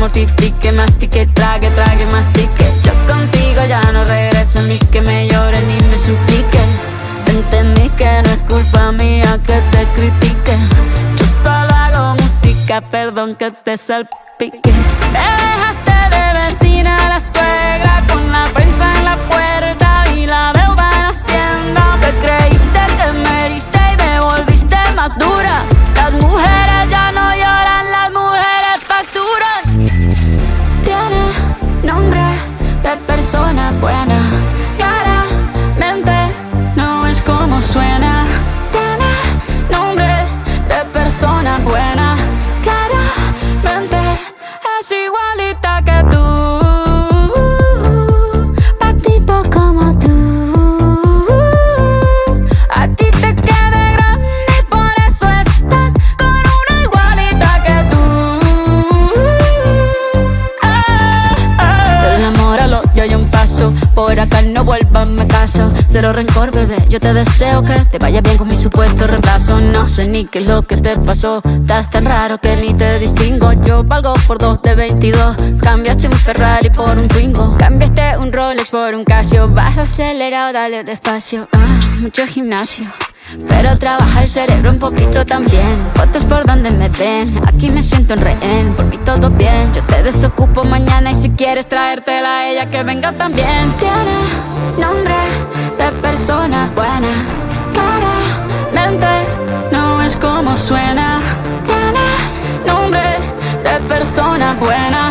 mortifique, mastique, trague, trague, mastique. Yo contigo ya no regreso, ni que me llore ni me suplique. Entendí que no es culpa mía que te critique. Yo solo hago música, perdón que te salpique. Me dejaste de vecina a la suegra, con la prensa en la puerta y la deuda en Hacienda. Te creíste que me heriste y me volviste más dura. Las mujeres ya no lloran, las mujeres facturan. Tiene nombre de persona buena, claramente no es como suena. Tiene nombre de persona buena, claramente es igualita que tú. Pa' tipo como tú, a ti te queda grande y por eso estás con una igualita que tú. Del amor al odio hay un paso, por acá no vuelvas, me caso. Cero rencor, bebé, yo te deseo que te vaya bien con mi supuesto reemplazo. No sé ni qué es lo que te pasó, estás tan raro que ni te distingo. Yo valgo por 2 de 22, cambiaste un Ferrari por un Twingo. Cambiaste un Rolex por un Casio, vas acelerado, dale despacio. Mucho gimnasio, pero trabaja el cerebro un poquito también. Fotos por donde me ven, aquí me siento en rehén. Por mí todo bien, yo te desocupo mañana. Y si quieres traértela a ella, que venga también. Tiene nombre de persona buena, claramente no es como suena. Tiene nombre de persona buena,